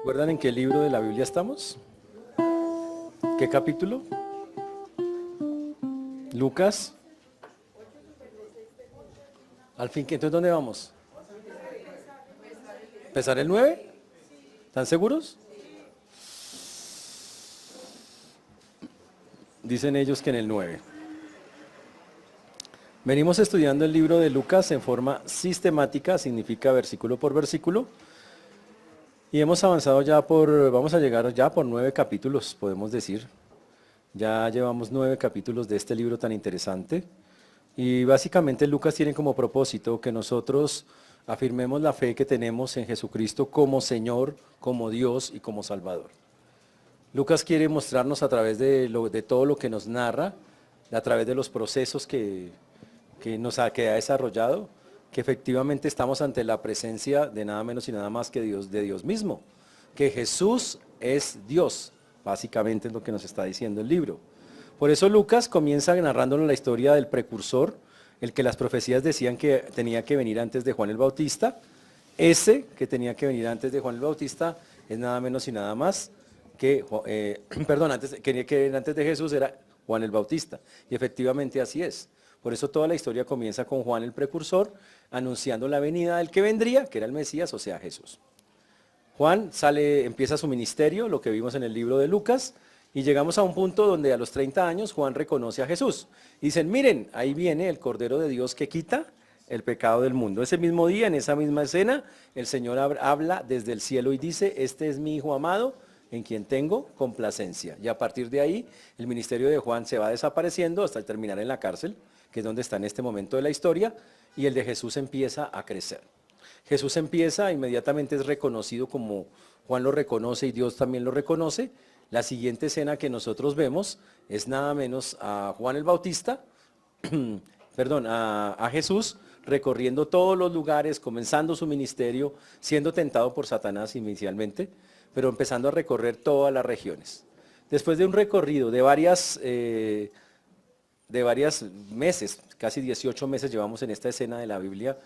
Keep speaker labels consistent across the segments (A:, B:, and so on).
A: ¿Recuerdan en qué libro de la Biblia estamos? ¿Qué capítulo? Lucas. Al fin, entonces ¿dónde vamos? ¿Empezar el 9? ¿Están seguros? Dicen ellos que en el 9. Venimos estudiando el libro de Lucas en forma sistemática, significa versículo por versículo. Y hemos avanzado vamos a llegar ya por 9 capítulos, podemos decir. Ya llevamos 9 capítulos de este libro tan interesante. Y básicamente Lucas tiene como propósito que nosotros afirmemos la fe que tenemos en Jesucristo como Señor, como Dios y como Salvador. Lucas quiere mostrarnos a través de todo lo que nos narra, a través de los procesos que ha desarrollado, que efectivamente estamos ante la presencia de nada menos y nada más que Dios, de Dios mismo, que Jesús es Dios, básicamente es lo que nos está diciendo el libro. Por eso Lucas comienza narrándonos la historia del precursor, el que las profecías decían que tenía que venir antes de Juan el Bautista. Ese que tenía que venir antes de Juan el Bautista es nada menos y nada más que, antes de Jesús era Juan el Bautista. Y efectivamente así es. Por eso toda la historia comienza con Juan el precursor, anunciando la venida del que vendría, que era el Mesías, o sea Jesús. Juan empieza su ministerio, lo que vimos en el libro de Lucas, y llegamos a un punto donde a los 30 años Juan reconoce a Jesús. Y dicen, miren, ahí viene el Cordero de Dios que quita el pecado del mundo. Ese mismo día, en esa misma escena, el Señor habla desde el cielo y dice, este es mi Hijo amado, en quien tengo complacencia. Y a partir de ahí, el ministerio de Juan se va desapareciendo hasta terminar en la cárcel, que es donde está en este momento de la historia, y el de Jesús empieza a crecer. Jesús empieza, inmediatamente es reconocido como Juan lo reconoce y Dios también lo reconoce. La siguiente escena que nosotros vemos es nada menos a Juan el Bautista, a Jesús recorriendo todos los lugares, comenzando su ministerio, siendo tentado por Satanás inicialmente, pero empezando a recorrer todas las regiones. Después de un recorrido de varios meses, casi 18 meses llevamos en esta escena de la Biblia,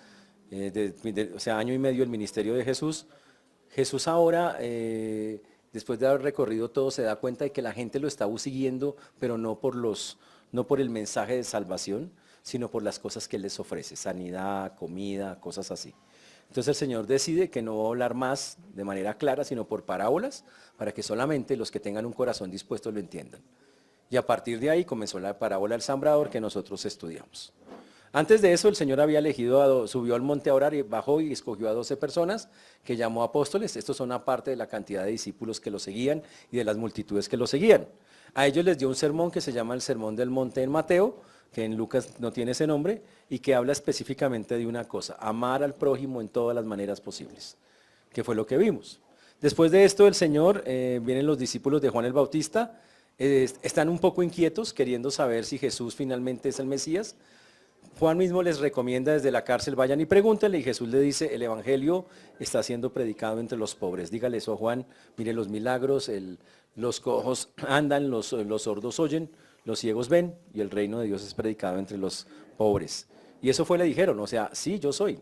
A: o sea, año y medio el ministerio de Jesús. Jesús ahora, después de haber recorrido todo, se da cuenta de que la gente lo está siguiendo, pero no por el mensaje de salvación, sino por las cosas que Él les ofrece, sanidad, comida, cosas así. Entonces el Señor decide que no va a hablar más de manera clara, sino por parábolas, para que solamente los que tengan un corazón dispuesto lo entiendan. Y a partir de ahí comenzó la parábola del sembrador que nosotros estudiamos. Antes de eso el Señor había subió al monte a orar y bajó y escogió a 12 personas que llamó apóstoles. Estos son aparte de la cantidad de discípulos que lo seguían y de las multitudes que lo seguían. A ellos les dio un sermón que se llama el Sermón del Monte en Mateo, que en Lucas no tiene ese nombre, y que habla específicamente de una cosa, amar al prójimo en todas las maneras posibles, que fue lo que vimos. Después de esto el Señor, vienen los discípulos de Juan el Bautista, están un poco inquietos queriendo saber si Jesús finalmente es el Mesías. Juan mismo les recomienda desde la cárcel, vayan y pregúntenle, y Jesús le dice, el evangelio está siendo predicado entre los pobres. Dígale eso a Juan, mire los milagros, los cojos andan, los sordos oyen, los ciegos ven, y el reino de Dios es predicado entre los pobres. Y eso le dijeron, o sea, sí, yo soy.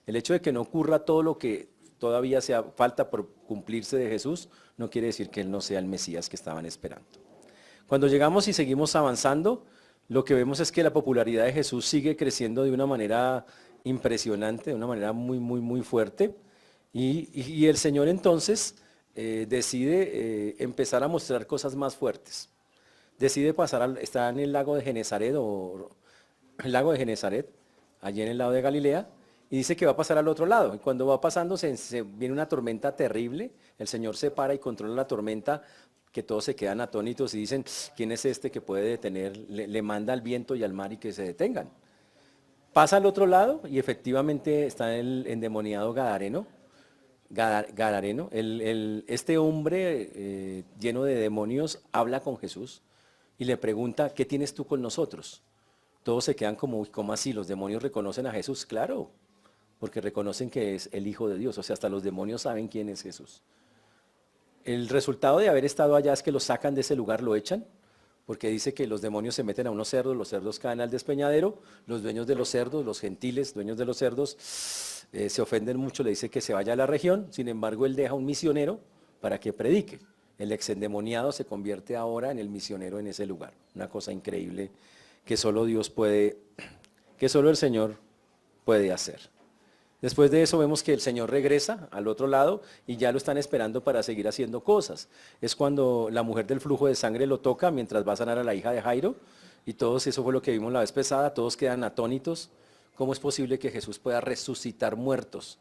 A: El hecho de que no ocurra todo lo que todavía falta por cumplirse de Jesús, no quiere decir que Él no sea el Mesías que estaban esperando. Cuando llegamos y seguimos avanzando, lo que vemos es que la popularidad de Jesús sigue creciendo de una manera impresionante, de una manera muy, muy, muy fuerte. Y el Señor entonces decide empezar a mostrar cosas más fuertes. Decide está en el lago de Genesaret, allí en el lado de Galilea, y dice que va a pasar al otro lado. Y cuando va pasando viene una tormenta terrible, el Señor se para y controla la tormenta, que todos se quedan atónitos y dicen, ¿quién es este que puede detener? Le manda al viento y al mar y que se detengan. Pasa al otro lado y efectivamente está el endemoniado Gadareno. Este hombre lleno de demonios habla con Jesús y le pregunta, ¿qué tienes tú con nosotros? Todos se quedan como, ¿cómo así? ¿Los demonios reconocen a Jesús? Claro, porque reconocen que es el Hijo de Dios, o sea, hasta los demonios saben quién es Jesús. El resultado de haber estado allá es que lo sacan de ese lugar, lo echan, porque dice que los demonios se meten a unos cerdos, los cerdos caen al despeñadero, los dueños de los cerdos, los gentiles, dueños de los cerdos, se ofenden mucho, le dice que se vaya a la región, sin embargo él deja un misionero para que predique. El exendemoniado se convierte ahora en el misionero en ese lugar. Una cosa increíble que solo Dios puede, que solo el Señor puede hacer. Después de eso vemos que el Señor regresa al otro lado y ya lo están esperando para seguir haciendo cosas. Es cuando la mujer del flujo de sangre lo toca mientras va a sanar a la hija de Jairo y todos, eso fue lo que vimos la vez pasada, todos quedan atónitos. ¿Cómo es posible que Jesús pueda resucitar muertos?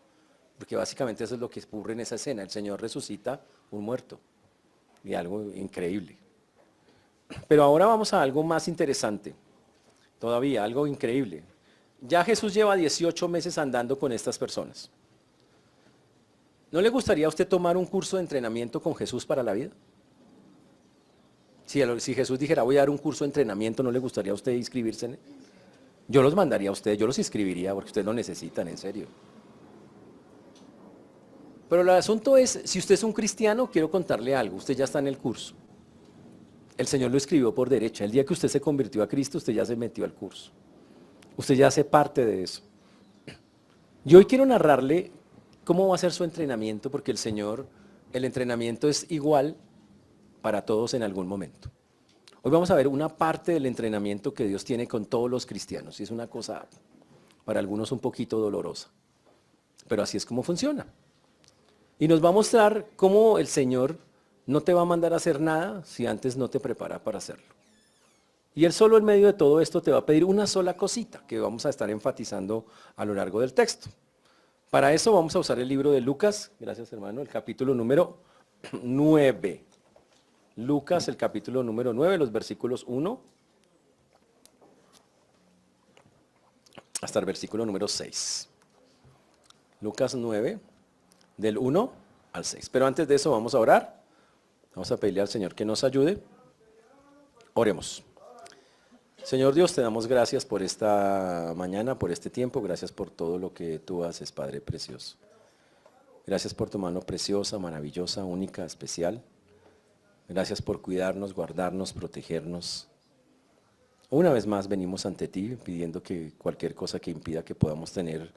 A: Porque básicamente eso es lo que ocurre en esa escena. El Señor resucita un muerto y algo increíble. Pero ahora vamos a algo más interesante, todavía algo increíble. Ya Jesús lleva 18 meses andando con estas personas. ¿No le gustaría a usted tomar un curso de entrenamiento con Jesús para la vida? Si Jesús dijera, voy a dar un curso de entrenamiento, ¿no le gustaría a usted inscribirse en él? Yo los mandaría a usted, yo los inscribiría porque ustedes lo necesitan, en serio. Pero el asunto es, si usted es un cristiano, quiero contarle algo, usted ya está en el curso. El Señor lo escribió por derecha. El día que usted se convirtió a Cristo, usted ya se metió al curso. Usted ya hace parte de eso. Yo hoy quiero narrarle cómo va a ser su entrenamiento, porque el entrenamiento es igual para todos en algún momento. Hoy vamos a ver una parte del entrenamiento que Dios tiene con todos los cristianos, y es una cosa para algunos un poquito dolorosa, pero así es como funciona. Y nos va a mostrar cómo el Señor no te va a mandar a hacer nada si antes no te prepara para hacerlo. Y Él solo en medio de todo esto te va a pedir una sola cosita que vamos a estar enfatizando a lo largo del texto. Para eso vamos a usar el libro de Lucas, gracias hermano, el capítulo número 9. Lucas, el capítulo número 9, los versículos 1 hasta el versículo número 6. Lucas 9, del 1 al 6. Pero antes de eso vamos a orar. Vamos a pedirle al Señor que nos ayude. Oremos. Señor Dios, te damos gracias por esta mañana, por este tiempo. Gracias por todo lo que tú haces, Padre precioso. Gracias por tu mano preciosa, maravillosa, única, especial. Gracias por cuidarnos, guardarnos, protegernos. Una vez más venimos ante ti pidiendo que cualquier cosa que impida que podamos tener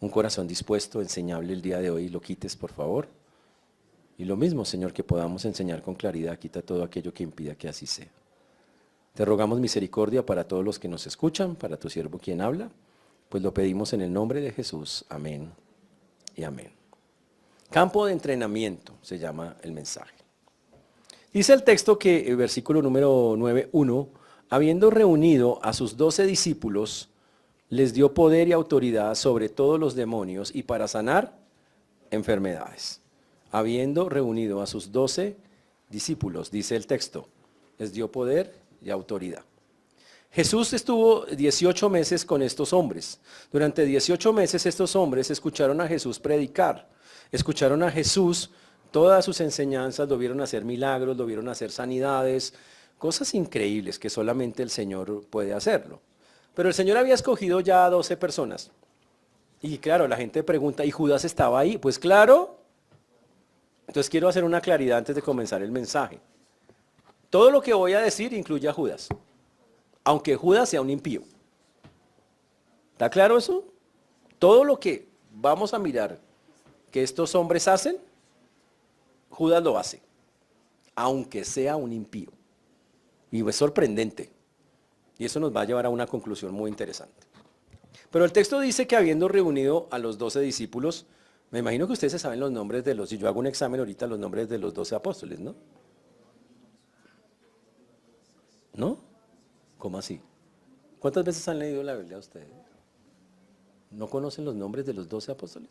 A: un corazón dispuesto, enseñable el día de hoy, lo quites por favor. Y lo mismo, Señor, que podamos enseñar con claridad, quita todo aquello que impida que así sea. Te rogamos misericordia para todos los que nos escuchan, para tu siervo quien habla, pues lo pedimos en el nombre de Jesús. Amén y amén. Campo de entrenamiento se llama el mensaje. Dice el texto que, el versículo número 9:1, habiendo reunido a sus 12 discípulos, les dio poder y autoridad sobre todos los demonios y para sanar enfermedades. Habiendo reunido a sus 12 discípulos, dice el texto, les dio poder y autoridad. Jesús estuvo 18 meses con estos hombres. Durante 18 meses estos hombres escucharon a Jesús predicar, escucharon a Jesús, todas sus enseñanzas, lo vieron hacer milagros, lo vieron hacer sanidades, cosas increíbles que solamente el Señor puede hacerlo. Pero el Señor había escogido ya a 12 personas. Y claro, la gente pregunta, ¿y Judas estaba ahí? Pues claro. Entonces quiero hacer una claridad antes de comenzar el mensaje. Todo lo que voy a decir incluye a Judas, aunque Judas sea un impío. ¿Está claro eso? Todo lo que vamos a mirar que estos hombres hacen, Judas lo hace, aunque sea un impío. Y es sorprendente. Y eso nos va a llevar a una conclusión muy interesante. Pero el texto dice que habiendo reunido a los 12 discípulos, me imagino que ustedes saben los nombres de si yo hago un examen ahorita, los nombres de los 12 apóstoles, ¿no? ¿No? ¿Cómo así? ¿Cuántas veces han leído la Biblia ustedes? ¿No conocen los nombres de los 12 apóstoles?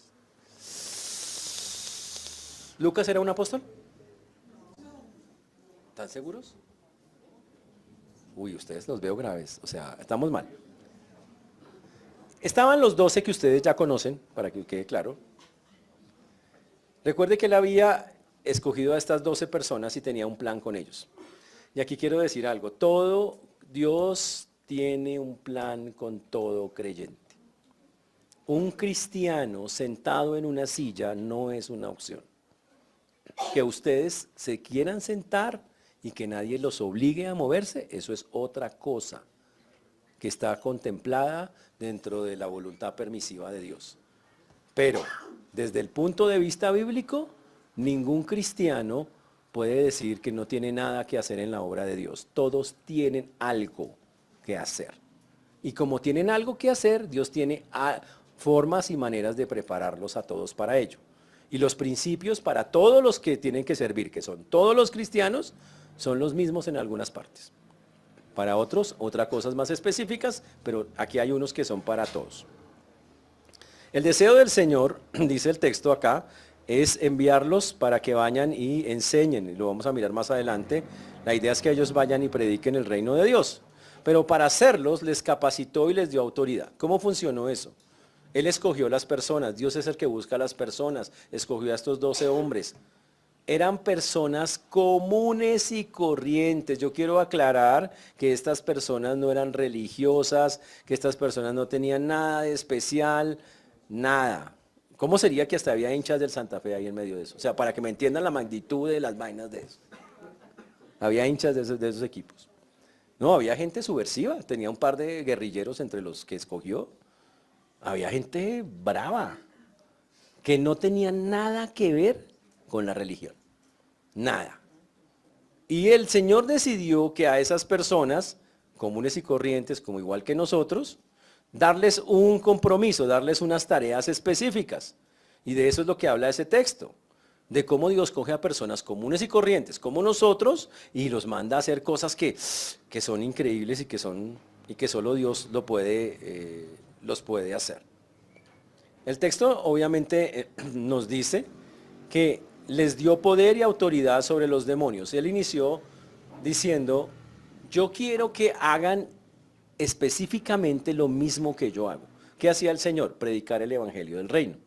A: ¿Lucas era un apóstol? ¿Están seguros? Uy, ustedes los veo graves, o sea, estamos mal. Estaban los 12 que ustedes ya conocen, para que quede claro. Recuerde que él había escogido a estas 12 personas y tenía un plan con ellos. Y aquí quiero decir algo, Dios tiene un plan con todo creyente. Un cristiano sentado en una silla no es una opción. Que ustedes se quieran sentar y que nadie los obligue a moverse, eso es otra cosa que está contemplada dentro de la voluntad permisiva de Dios. Pero desde el punto de vista bíblico, Ningún cristiano puede decir que no tiene nada que hacer en la obra de Dios. Todos tienen algo que hacer. Y como tienen algo que hacer, Dios tiene formas y maneras de prepararlos a todos para ello. Y los principios para todos los que tienen que servir, que son todos los cristianos, son los mismos en algunas partes. Para otros, otras cosas más específicas, pero aquí hay unos que son para todos. El deseo del Señor, dice el texto acá, es enviarlos para que vayan y enseñen. Lo vamos a mirar más adelante. La idea es que ellos vayan y prediquen el reino de Dios. Pero para hacerlos les capacitó y les dio autoridad. ¿Cómo funcionó eso? Él escogió las personas. Dios es el que busca a las personas. Escogió a estos 12 hombres. Eran personas comunes y corrientes. Yo quiero aclarar que estas personas no eran religiosas, que estas personas no tenían nada de especial, nada. ¿Cómo sería que hasta había hinchas del Santa Fe ahí en medio de eso? O sea, para que me entiendan la magnitud de las vainas de eso. Había hinchas de esos equipos. No, había gente subversiva. Tenía un par de guerrilleros entre los que escogió. Había gente brava, que no tenía nada que ver con la religión. Nada. Y el Señor decidió que a esas personas, comunes y corrientes, como igual que nosotros, darles un compromiso, darles unas tareas específicas. Y de eso es lo que habla ese texto, de cómo Dios coge a personas comunes y corrientes como nosotros y los manda a hacer cosas que son increíbles y que solo Dios los puede hacer. El texto obviamente nos dice que les dio poder y autoridad sobre los demonios. Él inició diciendo, yo quiero que hagan específicamente lo mismo que yo hago. ¿Qué hacía el Señor? Predicar el evangelio del reino.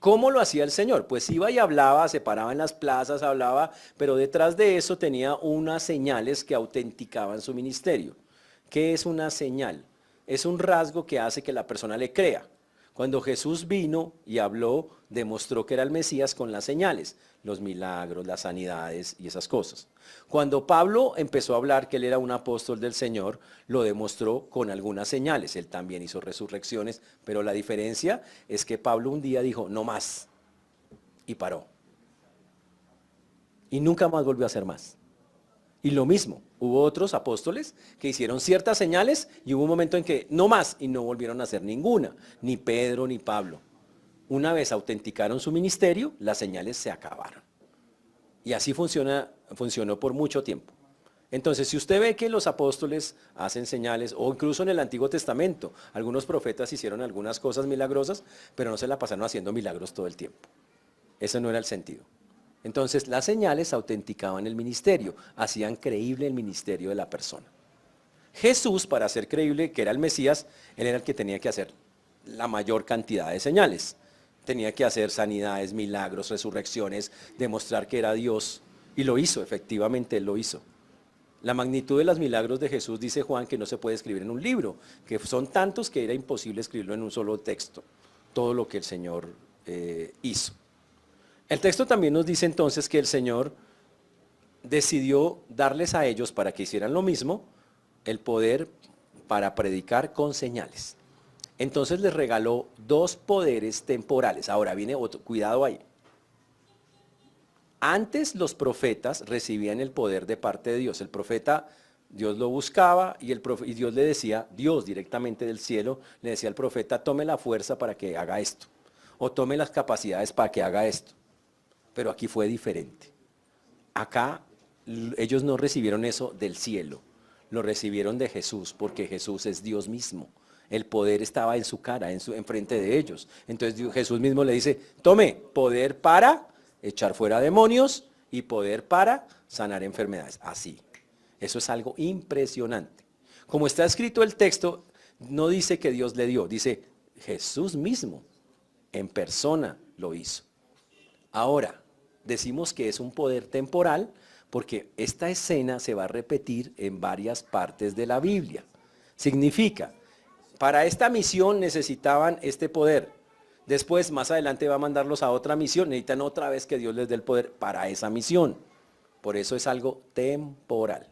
A: ¿Cómo lo hacía el Señor? Pues iba y hablaba, se paraba en las plazas, hablaba, pero detrás de eso tenía unas señales que autenticaban su ministerio. ¿Qué es una señal? Es un rasgo que hace que la persona le crea. Cuando Jesús vino y habló, demostró que era el Mesías con las señales, los milagros, las sanidades y esas cosas. Cuando Pablo empezó a hablar que él era un apóstol del Señor, lo demostró con algunas señales. Él también hizo resurrecciones, pero la diferencia es que Pablo un día dijo, no más, y paró. Y nunca más volvió a hacer más. Y lo mismo, hubo otros apóstoles que hicieron ciertas señales y hubo un momento en que no más y no volvieron a hacer ninguna, ni Pedro ni Pablo. Una vez autenticaron su ministerio, las señales se acabaron. Y así funcionó por mucho tiempo. Entonces, si usted ve que los apóstoles hacen señales, o incluso en el Antiguo Testamento, algunos profetas hicieron algunas cosas milagrosas, pero no se la pasaron haciendo milagros todo el tiempo. Ese no era el sentido. Entonces las señales autenticaban el ministerio, hacían creíble el ministerio de la persona. Jesús, para hacer creíble que era el Mesías, él era el que tenía que hacer la mayor cantidad de señales. Tenía que hacer sanidades, milagros, resurrecciones, demostrar que era Dios. Y lo hizo, efectivamente él lo hizo. La magnitud de los milagros de Jesús, dice Juan, que no se puede escribir en un libro, que son tantos que era imposible escribirlo en un solo texto, todo lo que el Señor hizo. El texto también nos dice entonces que el Señor decidió darles a ellos para que hicieran lo mismo, el poder para predicar con señales. Entonces les regaló 2 poderes temporales. Ahora viene otro, cuidado ahí. Antes los profetas recibían el poder de parte de Dios. El profeta, Dios lo buscaba y Dios le decía, Dios directamente del cielo, le decía al profeta, tome la fuerza para que haga esto. O tome las capacidades para que haga esto. Pero aquí fue diferente. Acá ellos no recibieron eso del cielo, lo recibieron de Jesús, porque Jesús es Dios mismo. El poder estaba en su cara, enfrente de ellos. Entonces Jesús mismo le dice, tome poder para echar fuera demonios y poder para sanar enfermedades. Así. Eso es algo impresionante. Como está escrito el texto, no dice que Dios le dio, dice Jesús mismo en persona lo hizo. Ahora, decimos que es un poder temporal porque esta escena se va a repetir en varias partes de la Biblia. Significa, para esta misión necesitaban este poder. Después, más adelante va a mandarlos a otra misión, necesitan otra vez que Dios les dé el poder para esa misión. Por eso es algo temporal.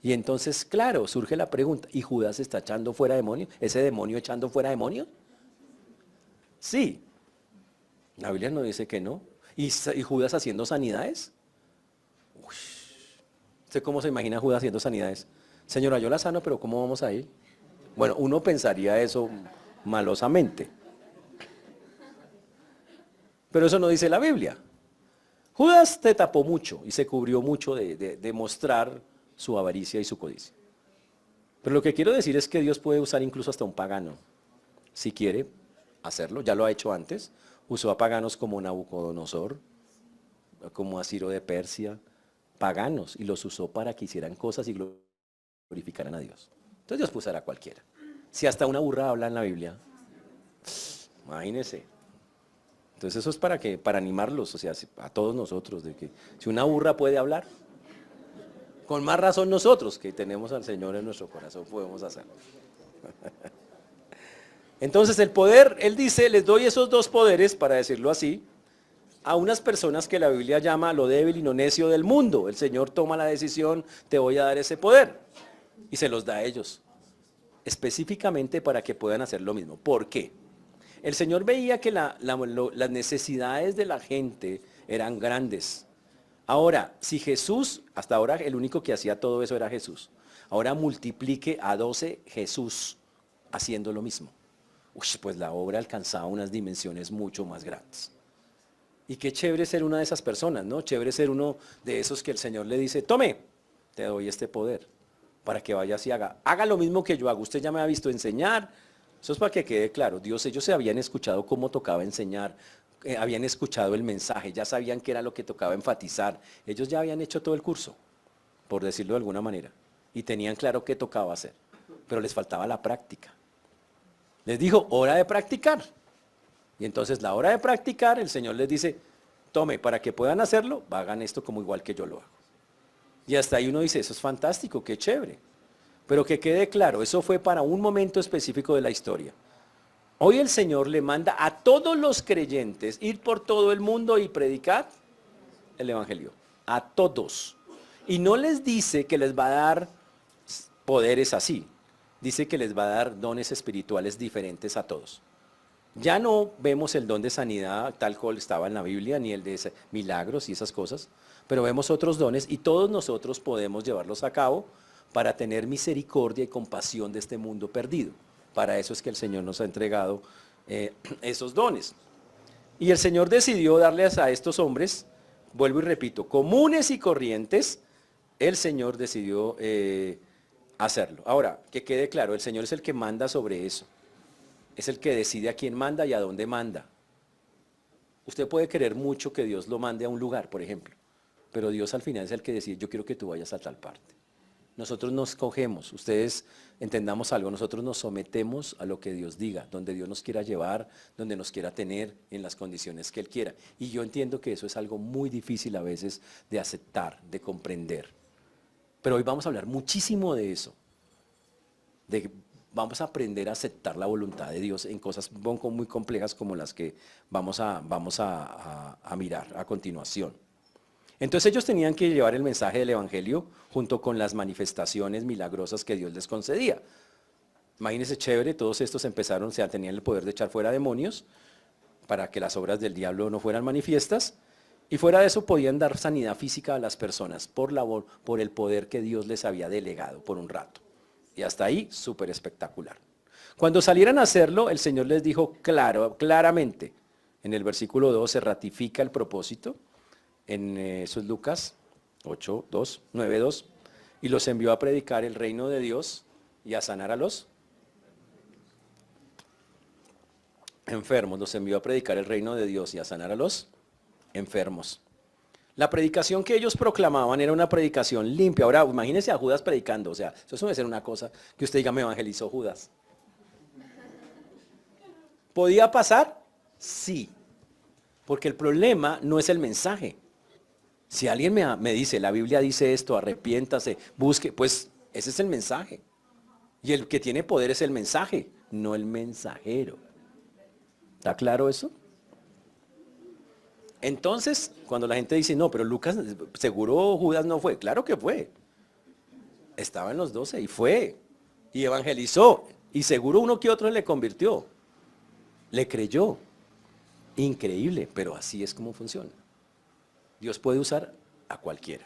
A: Y entonces, claro, surge la pregunta, ¿y Judas está echando fuera demonios? ¿Ese demonio echando fuera demonios? Sí. La Biblia no dice que no. y Judas haciendo sanidades. Uy, ¿usted cómo se imagina a Judas haciendo sanidades? Señora, yo la sano, pero ¿cómo vamos a ir? Bueno, uno pensaría eso malosamente. Pero eso no dice la Biblia. Judas te tapó mucho y se cubrió mucho de mostrar su avaricia y su codicia. Pero lo que quiero decir es que Dios puede usar incluso hasta un pagano, si quiere hacerlo. Ya lo ha hecho antes. Usó a paganos como Nabucodonosor, como a Ciro de Persia, paganos, y los usó para que hicieran cosas y glorificaran a Dios. Entonces Dios puede usar a cualquiera. Si hasta una burra habla en la Biblia, imagínese. Entonces eso es para animarlos, o sea, a todos nosotros, de que si una burra puede hablar, con más razón nosotros que tenemos al Señor en nuestro corazón podemos hacerlo. Entonces el poder, Él dice, les doy esos dos poderes, para decirlo así, a unas personas que la Biblia llama lo débil y lo necio del mundo. El Señor toma la decisión, te voy a dar ese poder, y se los da a ellos, específicamente para que puedan hacer lo mismo. ¿Por qué? El Señor veía que las necesidades de la gente eran grandes. Ahora, si Jesús, hasta ahora el único que hacía todo eso era Jesús, ahora multiplique a 12 Jesús haciendo lo mismo. Uy, pues la obra alcanzaba unas dimensiones mucho más grandes. Y qué chévere ser una de esas personas, ¿no? Chévere ser uno de esos que el Señor le dice, tome, te doy este poder, para que vayas y haga lo mismo que yo hago. Usted ya me ha visto enseñar. Eso es para que quede claro. Ellos se habían escuchado cómo tocaba enseñar, habían escuchado el mensaje, ya sabían qué era lo que tocaba enfatizar. Ellos ya habían hecho todo el curso, por decirlo de alguna manera, y tenían claro qué tocaba hacer, pero les faltaba la práctica. Les dijo, hora de practicar. Y entonces la hora de practicar, el Señor les dice, tome, para que puedan hacerlo, hagan esto como igual que yo lo hago. Y hasta ahí uno dice, eso es fantástico, qué chévere. Pero que quede claro, eso fue para un momento específico de la historia. Hoy el Señor le manda a todos los creyentes ir por todo el mundo y predicar el Evangelio. A todos. Y no les dice que les va a dar poderes así. Dice que les va a dar dones espirituales diferentes a todos. Ya no vemos el don de sanidad tal cual estaba en la Biblia, ni el de milagros y esas cosas, pero vemos otros dones y todos nosotros podemos llevarlos a cabo para tener misericordia y compasión de este mundo perdido. Para eso es que el Señor nos ha entregado esos dones. Y el Señor decidió darles a estos hombres, vuelvo y repito, comunes y corrientes, el Señor decidió hacerlo. Ahora, que quede claro, el Señor es el que manda sobre eso. Es el que decide a quién manda y a dónde manda. Usted puede querer mucho que Dios lo mande a un lugar, por ejemplo, pero Dios al final es el que decide, yo quiero que tú vayas a tal parte. Nosotros nos cogemos, ustedes entendamos algo, nosotros nos sometemos a lo que Dios diga, donde Dios nos quiera llevar, donde nos quiera tener, en las condiciones que Él quiera. Y yo entiendo que eso es algo muy difícil a veces de aceptar, de comprender. Pero hoy vamos a hablar muchísimo de eso, vamos a aprender a aceptar la voluntad de Dios en cosas muy complejas como las que vamos a mirar a continuación. Entonces ellos tenían que llevar el mensaje del Evangelio junto con las manifestaciones milagrosas que Dios les concedía. Imagínense chévere, todos estos empezaron, tenían el poder de echar fuera demonios para que las obras del diablo no fueran manifiestas, y fuera de eso podían dar sanidad física a las personas por el poder que Dios les había delegado por un rato. Y hasta ahí, súper espectacular. Cuando salieran a hacerlo, el Señor les dijo claramente, en el versículo 2 se ratifica el propósito, eso es Lucas 9:2, y los envió a predicar el reino de Dios y a sanar a los enfermos. Los envió a predicar el reino de Dios y a sanar a los enfermos. La predicación que ellos proclamaban era una predicación limpia. Ahora, imagínense a Judas predicando, o sea, eso debe ser una cosa que usted diga, me evangelizó Judas. ¿Podía pasar? Sí, porque el problema no es el mensaje. Si alguien me dice, la Biblia dice esto, arrepiéntase, busque, pues ese es el mensaje. Y el que tiene poder es el mensaje, no el mensajero. ¿Está claro eso? Entonces, cuando la gente dice, no, pero Lucas, seguro Judas no fue. Claro que fue. Estaba en los 12 y fue. Y evangelizó. Y seguro uno que otro le convirtió. Le creyó. Increíble, pero así es como funciona. Dios puede usar a cualquiera.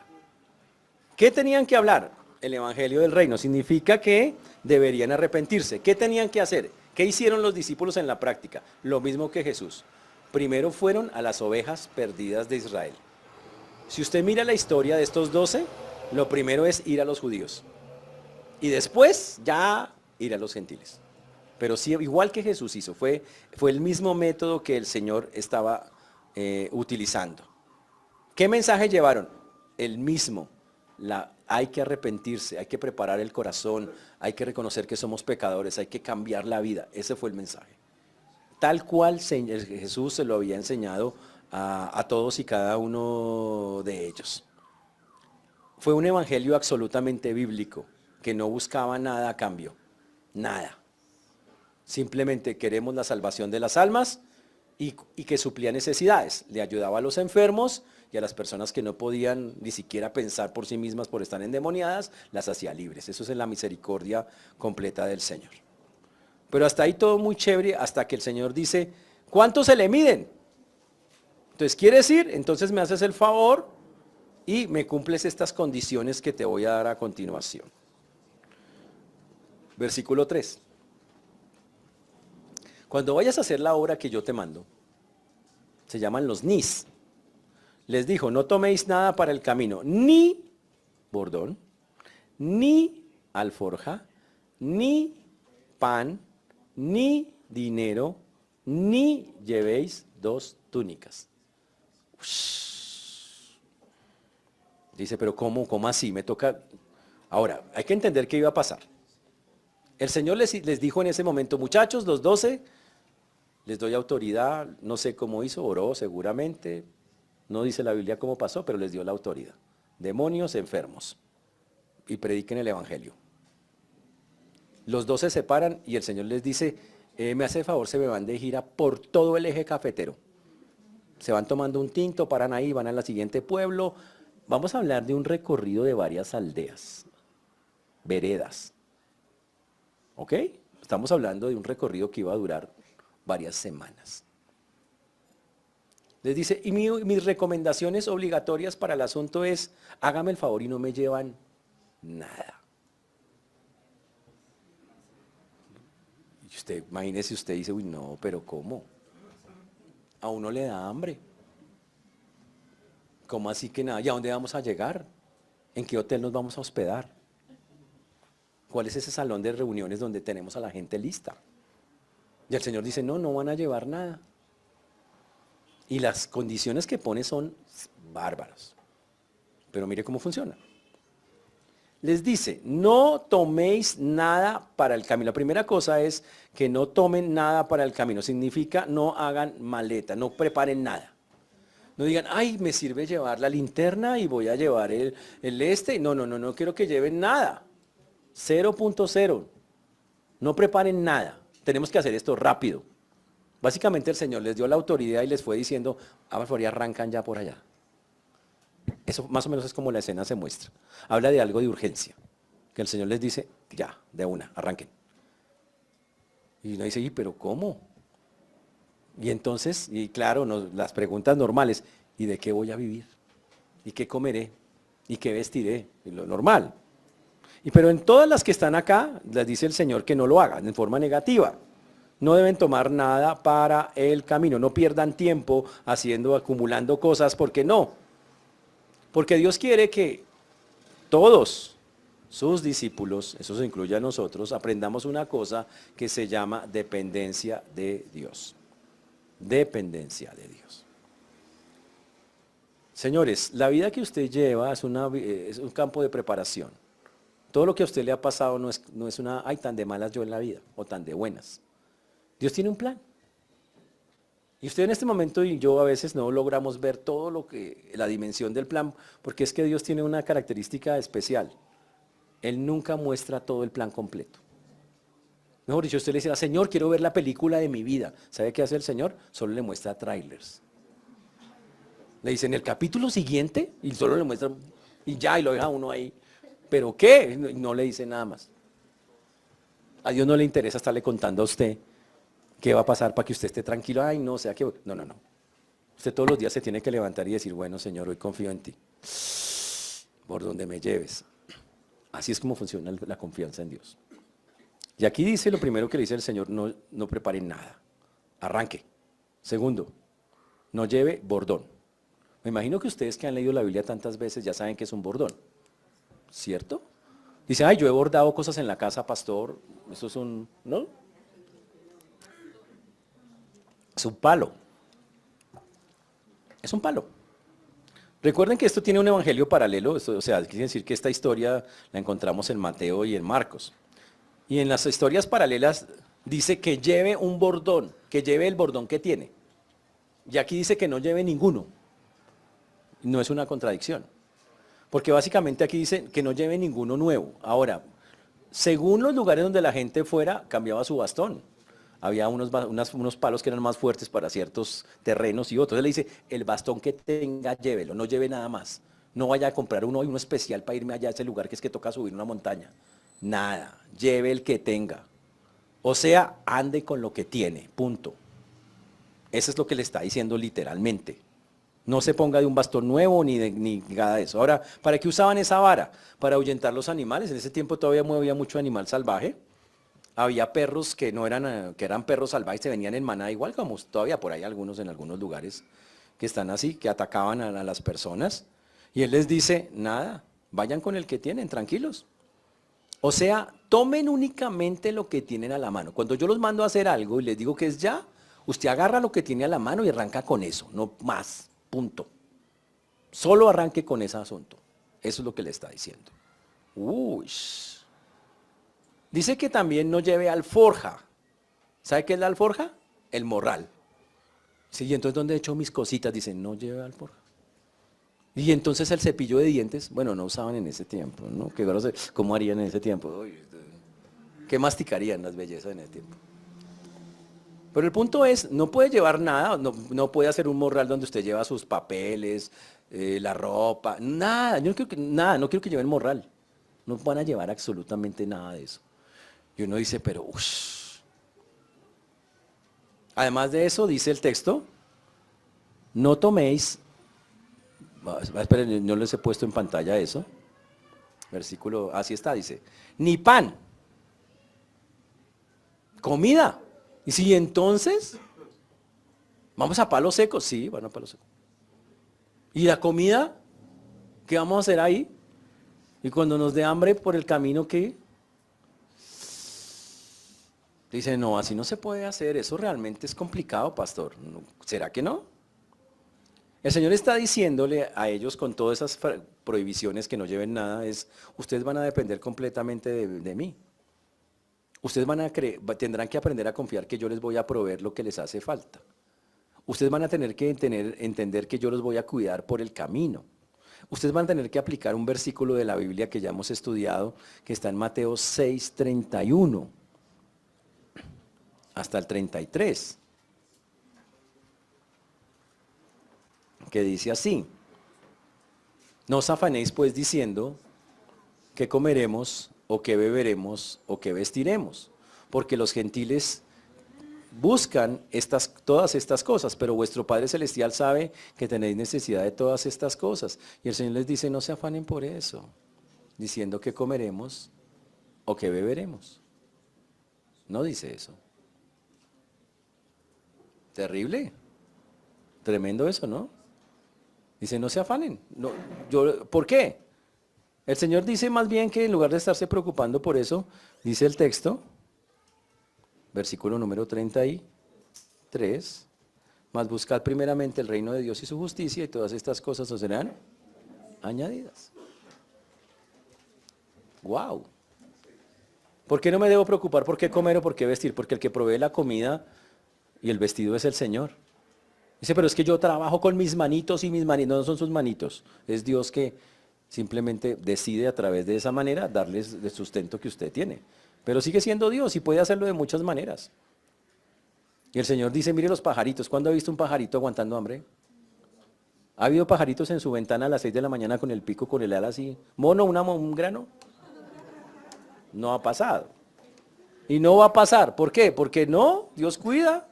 A: ¿Qué tenían que hablar? El Evangelio del Reino. Significa que deberían arrepentirse. ¿Qué tenían que hacer? ¿Qué hicieron los discípulos en la práctica? Lo mismo que Jesús. Primero fueron a las ovejas perdidas de Israel. Si usted mira la historia de estos 12, lo primero es ir a los judíos. Y después ya ir a los gentiles. Pero sí, igual que Jesús hizo, fue el mismo método que el Señor estaba utilizando. ¿Qué mensaje llevaron? El mismo. Hay que arrepentirse, hay que preparar el corazón, hay que reconocer que somos pecadores, hay que cambiar la vida. Ese fue el mensaje. Tal cual Jesús se lo había enseñado a todos y cada uno de ellos. Fue un evangelio absolutamente bíblico, que no buscaba nada a cambio, nada. Simplemente queremos la salvación de las almas y que suplía necesidades. Le ayudaba a los enfermos y a las personas que no podían ni siquiera pensar por sí mismas por estar endemoniadas, las hacía libres. Eso es la misericordia completa del Señor. Pero hasta ahí todo muy chévere, hasta que el Señor dice, ¿cuántos se le miden? Entonces, ¿quieres ir? Entonces me haces el favor y me cumples estas condiciones que te voy a dar a continuación. Versículo 3. Cuando vayas a hacer la obra que yo te mando, se llaman los nis. Les dijo, no toméis nada para el camino, ni bordón, ni alforja, ni pan, ni dinero, ni llevéis 2 túnicas. Dice, pero ¿cómo así? Me toca. Ahora, hay que entender qué iba a pasar. El Señor les dijo en ese momento, muchachos, los 12, les doy autoridad, no sé cómo hizo, oró seguramente, no dice la Biblia cómo pasó, pero les dio la autoridad. Demonios enfermos, y prediquen el Evangelio. Los 12 se paran y el Señor les dice, me hace el favor, se me van de gira por todo el eje cafetero. Se van tomando un tinto, paran ahí, van al siguiente pueblo. Vamos a hablar de un recorrido de varias aldeas, veredas. ¿Ok? Estamos hablando de un recorrido que iba a durar varias semanas. Les dice, y mis recomendaciones obligatorias para el asunto es, hágame el favor y no me llevan nada. Y usted, imagínese, usted dice, uy, no, pero ¿cómo? A uno le da hambre. ¿Cómo así que nada? ¿Y a dónde vamos a llegar? ¿En qué hotel nos vamos a hospedar? ¿Cuál es ese salón de reuniones donde tenemos a la gente lista? Y el Señor dice, no van a llevar nada. Y las condiciones que pone son bárbaras. Pero mire cómo funciona. Les dice, no toméis nada para el camino. La primera cosa es que no tomen nada para el camino. Significa no hagan maleta, no preparen nada. No digan, ay, me sirve llevar la linterna y voy a llevar el este. No quiero que lleven nada. 0.0. No preparen nada. Tenemos que hacer esto rápido. Básicamente el Señor les dio la autoridad y les fue diciendo, por favor, arrancan ya por allá. Eso más o menos es como la escena se muestra. Habla de algo de urgencia. Que el Señor les dice, ya, de una, arranquen. Y uno dice, ¿y pero cómo? Y entonces, y claro, las preguntas normales, ¿y de qué voy a vivir? ¿Y qué comeré? ¿Y qué vestiré? Y lo normal. Pero en todas las que están acá, les dice el Señor que no lo hagan en forma negativa. No deben tomar nada para el camino. No pierdan tiempo acumulando cosas, porque no. Porque Dios quiere que todos sus discípulos, eso se incluye a nosotros, aprendamos una cosa que se llama dependencia de Dios. Dependencia de Dios. Señores, la vida que usted lleva es un campo de preparación. Todo lo que a usted le ha pasado no es una, ay, tan de malas yo en la vida, o tan de buenas. Dios tiene un plan. Y usted en este momento y yo a veces no logramos ver la dimensión del plan, porque es que Dios tiene una característica especial. Él nunca muestra todo el plan completo. Mejor dicho, usted le dice, Señor, quiero ver la película de mi vida. ¿Sabe qué hace el Señor? Solo le muestra trailers. Le dice, en el capítulo siguiente, y solo le muestra, y lo deja uno ahí. ¿Pero qué? No le dice nada más. A Dios no le interesa estarle contando a usted qué va a pasar para que usted esté tranquilo. Ay, no, o sea que... No. Usted todos los días se tiene que levantar y decir, bueno, Señor, hoy confío en ti, por donde me lleves. Así es como funciona la confianza en Dios. Y aquí dice, lo primero que le dice el Señor, no prepare nada, arranque. Segundo, no lleve bordón. Me imagino que ustedes que han leído la Biblia tantas veces ya saben que es un bordón, ¿cierto? Dice, ay, yo he bordado cosas en la casa, pastor, eso es un, ¿no? Es un palo. Es un palo. Recuerden que esto tiene un evangelio paralelo, o sea, quiere decir que esta historia la encontramos en Mateo y en Marcos. Y en las historias paralelas dice que lleve un bordón, que lleve el bordón que tiene. Y aquí dice que no lleve ninguno. No es una contradicción. Porque básicamente aquí dice que no lleve ninguno nuevo. Ahora, según los lugares donde la gente fuera, cambiaba su bastón. Había unos palos que eran más fuertes para ciertos terrenos y otros. Él le dice, el bastón que tenga, llévelo, no lleve nada más. No vaya a comprar uno especial para irme allá a ese lugar que es que toca subir una montaña. Nada, lleve el que tenga. O sea, ande con lo que tiene, punto. Eso es lo que le está diciendo literalmente. No se ponga de un bastón nuevo ni nada de eso. Ahora, ¿para qué usaban esa vara? Para ahuyentar los animales. En ese tiempo todavía había mucho animal salvaje. Había perros que no eran, que eran perros salvajes, se venían en manada, igual como todavía por ahí algunos en algunos lugares que están así, que atacaban a las personas. Y él les dice, nada, vayan con el que tienen, tranquilos. O sea, tomen únicamente lo que tienen a la mano. Cuando yo los mando a hacer algo y les digo que es ya, usted agarra lo que tiene a la mano y arranca con eso, no más, punto. Solo arranque con ese asunto. Eso es lo que le está diciendo. Uy. Dice que también no lleve alforja. ¿Sabe qué es la alforja? El morral. Sí, y entonces ¿dónde he hecho mis cositas? Dicen, no lleve alforja. Y entonces el cepillo de dientes, bueno, no usaban en ese tiempo, ¿no? ¿Cómo harían en ese tiempo? Uy, ¿qué masticarían las bellezas en ese tiempo? Pero el punto es, no puede llevar nada, no puede hacer un morral donde usted lleva sus papeles, la ropa, nada, yo no quiero no quiero que lleven morral. No van a llevar absolutamente nada de eso. Y uno dice, pero, uff. Además de eso, dice el texto, no toméis, esperen, no les he puesto en pantalla eso, versículo, así está, dice, ni pan, comida. Y si entonces, ¿vamos a palo seco? Sí, van a palo seco. ¿Y la comida? ¿Qué vamos a hacer ahí? Y cuando nos dé hambre por el camino, ¿qué? Dice, no, así no se puede hacer, eso realmente es complicado, pastor. ¿Será que no? El Señor está diciéndole a ellos con todas esas prohibiciones que no lleven nada, ustedes van a depender completamente de mí. Ustedes tendrán que aprender a confiar que yo les voy a proveer lo que les hace falta. Ustedes van a tener que entender que yo los voy a cuidar por el camino. Ustedes van a tener que aplicar un versículo de la Biblia que ya hemos estudiado, que está en Mateo 6:31 hasta el 33, que dice así, no os afanéis pues diciendo qué comeremos o qué beberemos o qué vestiremos, porque los gentiles buscan todas estas cosas, pero vuestro Padre Celestial sabe que tenéis necesidad de todas estas cosas. Y el Señor les dice, no se afanen por eso, diciendo qué comeremos o qué beberemos. No dice eso. Terrible, tremendo eso, ¿no? Dice, no se afanen. No, ¿por qué? El Señor dice más bien que en lugar de estarse preocupando por eso, dice el texto, versículo número 33, mas buscad primeramente el reino de Dios y su justicia y todas estas cosas os serán añadidas. ¡Wow! ¿Por qué no me debo preocupar por qué comer o por qué vestir? Porque el que provee la comida y el vestido es el Señor. Dice, pero es que yo trabajo con mis manitos y mis manitos, no son sus manitos, es Dios que simplemente decide a través de esa manera darles el sustento que usted tiene. Pero sigue siendo Dios y puede hacerlo de muchas maneras. Y el Señor dice, mire los pajaritos, ¿cuándo ha visto un pajarito aguantando hambre? ¿Ha habido pajaritos en su ventana a las 6 de la mañana con el pico, con el ala así? ¿Mono, un grano? No ha pasado. Y no va a pasar. ¿Por qué? Porque no, Dios cuida,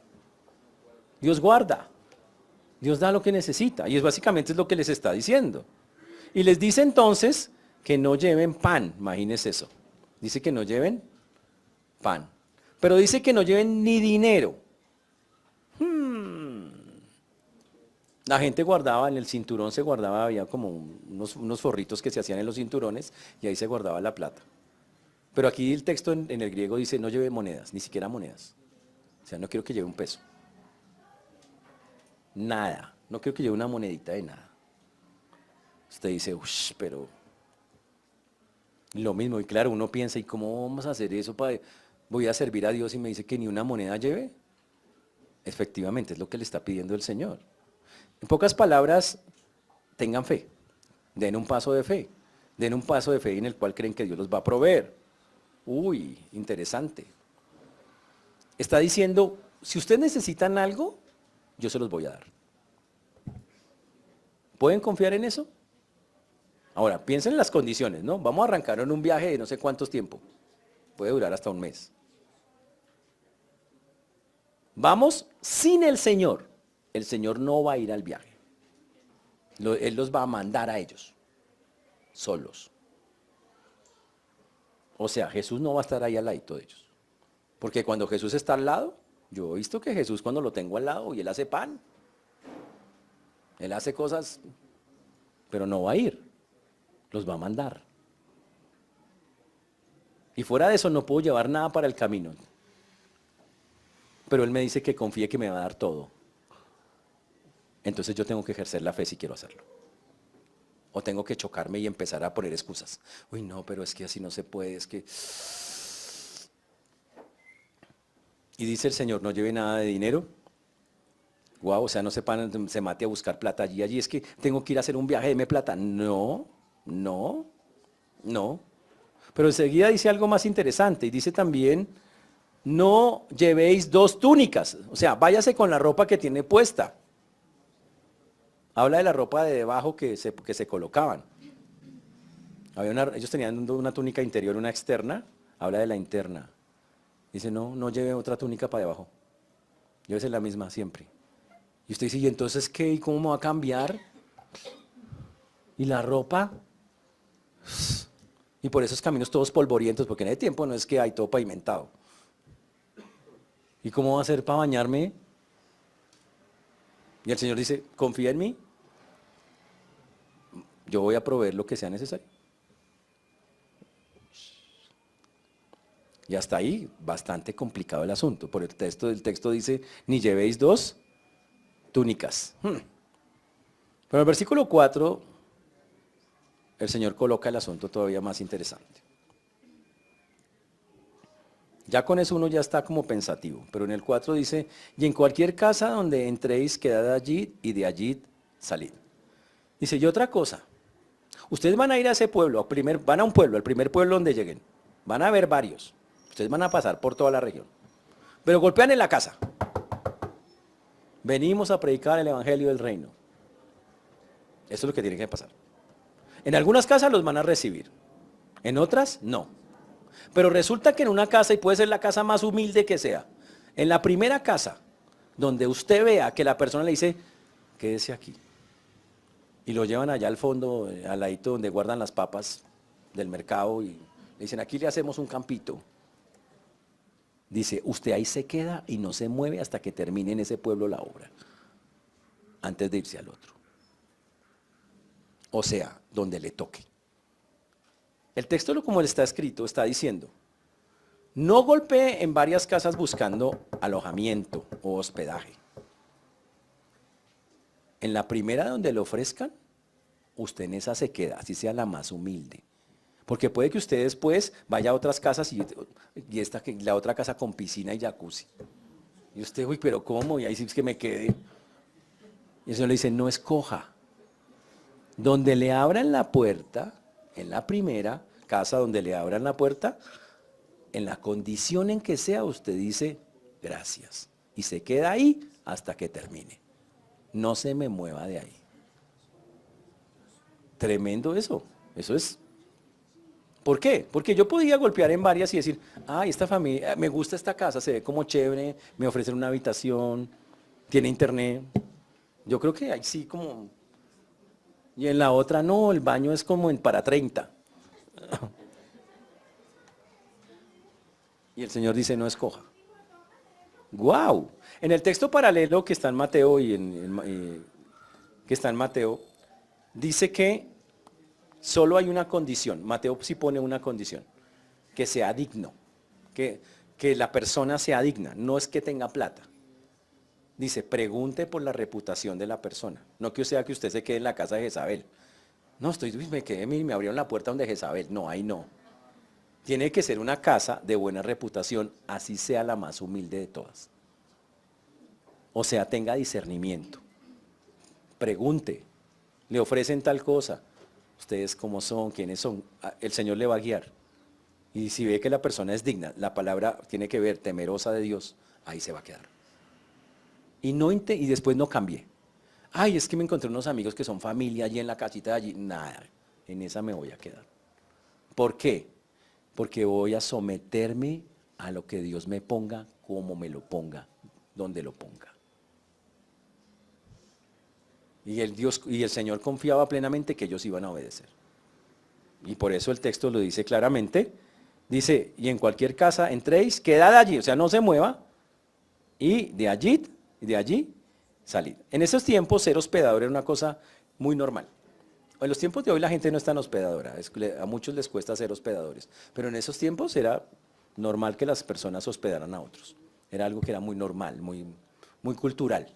A: Dios guarda. Dios da lo que necesita. Y es básicamente es lo que les está diciendo. Y les dice entonces que no lleven pan. Imagínense eso. Dice que no lleven pan. Pero dice que no lleven ni dinero. La gente guardaba, en el cinturón se guardaba, había como unos forritos que se hacían en los cinturones y ahí se guardaba la plata. Pero aquí el texto en el griego dice no lleve monedas, ni siquiera monedas. O sea, no quiero que lleve un peso. Nada. No quiero que lleve una monedita de nada. Usted dice, uff, pero lo mismo. Y claro, uno piensa, ¿y cómo vamos a hacer eso? Voy a servir a Dios y me dice que ni una moneda lleve. Efectivamente, es lo que le está pidiendo el Señor. En pocas palabras, tengan fe. Den un paso de fe. Den un paso de fe en el cual creen que Dios los va a proveer. Uy, interesante. Está diciendo, si ustedes necesitan algo, yo se los voy a dar. ¿Pueden confiar en eso? Ahora, piensen en las condiciones, ¿no? Vamos a arrancar en un viaje de no sé cuántos tiempo. Puede durar hasta un mes. Vamos sin el Señor. El Señor no va a ir al viaje. Él los va a mandar a ellos, solos. O sea, Jesús no va a estar ahí al ladito de ellos. Porque cuando Jesús está al lado, yo he visto que Jesús cuando lo tengo al lado y Él hace pan, Él hace cosas, pero no va a ir, los va a mandar. Y fuera de eso no puedo llevar nada para el camino. Pero Él me dice que confíe que me va a dar todo. Entonces yo tengo que ejercer la fe si quiero hacerlo. O tengo que chocarme y empezar a poner excusas. Uy, no, pero es que así no se puede, es que... Y dice el Señor, no lleve nada de dinero. Guau, o sea, no se mate a buscar plata allí. Es que tengo que ir a hacer un viaje, deme plata. No, no, no. Pero enseguida dice algo más interesante y dice también, no llevéis dos túnicas. O sea, váyase con la ropa que tiene puesta. Habla de la ropa de debajo que se colocaban. Ellos tenían una túnica interior, una externa. Habla de la interna. Dice, no lleve otra túnica para debajo. Llévese la misma siempre. Y usted dice, ¿y entonces qué? ¿Y cómo me va a cambiar? ¿Y la ropa? Y por esos caminos todos polvorientos, porque en ese tiempo no es que hay todo pavimentado. ¿Y cómo va a ser para bañarme? Y el Señor dice, confía en mí. Yo voy a proveer lo que sea necesario. Y hasta ahí, bastante complicado el asunto. Por el texto dice, ni llevéis dos túnicas. Pero en el versículo 4, el Señor coloca el asunto todavía más interesante. Ya con eso uno ya está como pensativo, pero en el 4 dice, y en cualquier casa donde entréis, quedad allí y de allí salid. Dice, y otra cosa, ustedes van a ir a ese pueblo, van a un pueblo, al primer pueblo donde lleguen, van a ver varios, ustedes van a pasar por toda la región, pero golpean en la casa. Venimos a predicar el evangelio del reino. Eso es lo que tiene que pasar. En algunas casas los van a recibir, en otras no. Pero resulta que en una casa, y puede ser la casa más humilde que sea, en la primera casa, donde usted vea que la persona le dice, quédese aquí, y lo llevan allá al fondo, al ladito donde guardan las papas del mercado, y le dicen, aquí le hacemos un campito. Dice, usted ahí se queda y no se mueve hasta que termine en ese pueblo la obra, antes de irse al otro. O sea, donde le toque. El texto, como está escrito, está diciendo, no golpee en varias casas buscando alojamiento o hospedaje. En la primera donde le ofrezcan, usted en esa se queda, así sea la más humilde. Porque puede que usted después vaya a otras casas y la otra casa con piscina y jacuzzi. Y usted, uy, pero ¿cómo? Y ahí sí es que me quede. Y el Señor le dice, no escoja. Donde le abran la puerta, en la primera casa donde le abran la puerta, en la condición en que sea, usted dice, gracias. Y se queda ahí hasta que termine. No se me mueva de ahí. Tremendo eso. Eso es. ¿Por qué? Porque yo podía golpear en varias y decir, ay, esta familia, me gusta esta casa, se ve como chévere, me ofrecen una habitación, tiene internet, Yo creo que ahí sí como... Y en la otra no, el baño es como en para 30. Y el Señor dice, no escoja. ¡Guau! En el texto paralelo que está en Mateo que está en Mateo, dice que solo hay una condición. Mateo sí pone una condición, que sea digno, que, que la persona sea digna, no es que tenga plata. Dice, pregunte por la reputación de la persona, no que sea que usted se quede en la casa de Jezabel. No, me quedé, me abrieron la puerta donde Jezabel. No, ahí no. Tiene que ser una casa de buena reputación, así sea la más humilde de todas. O sea, tenga discernimiento. Pregunte, le ofrecen tal cosa. Ustedes cómo son, quiénes son. El Señor le va a guiar. Y si ve que la persona es digna, la palabra tiene que ver temerosa de Dios, ahí se va a quedar. Y después no cambie. Ay, es que me encontré unos amigos que son familia allí en la casita de allí. Nada, en esa me voy a quedar. ¿Por qué? Porque voy a someterme a lo que Dios me ponga, como me lo ponga, donde lo ponga. Y el Señor confiaba plenamente que ellos iban a obedecer. Y por eso el texto lo dice claramente. Dice, y en cualquier casa entréis, quedad allí, o sea, no se mueva, y de allí, salid. En esos tiempos ser hospedador era una cosa muy normal. En los tiempos de hoy la gente no es tan hospedadora, a muchos les cuesta ser hospedadores, pero en esos tiempos era normal que las personas hospedaran a otros. Era algo que era muy normal, muy cultural.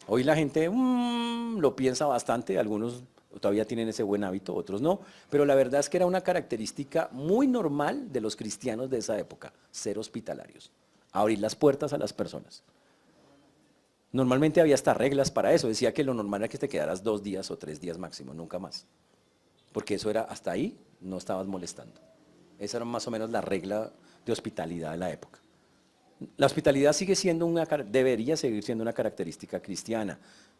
A: Hoy la gente lo piensa bastante, algunos todavía tienen ese buen hábito, otros no, pero la verdad es que era una característica muy normal de los cristianos de esa época, ser hospitalarios, abrir las puertas a las personas. Normalmente había hasta reglas para eso, decía que lo normal era que te quedaras 2 días o 3 días máximo, nunca más, porque eso era hasta ahí, no estabas molestando. Esa era más o menos la regla de hospitalidad de la época. La hospitalidad debería seguir siendo una característica cristiana.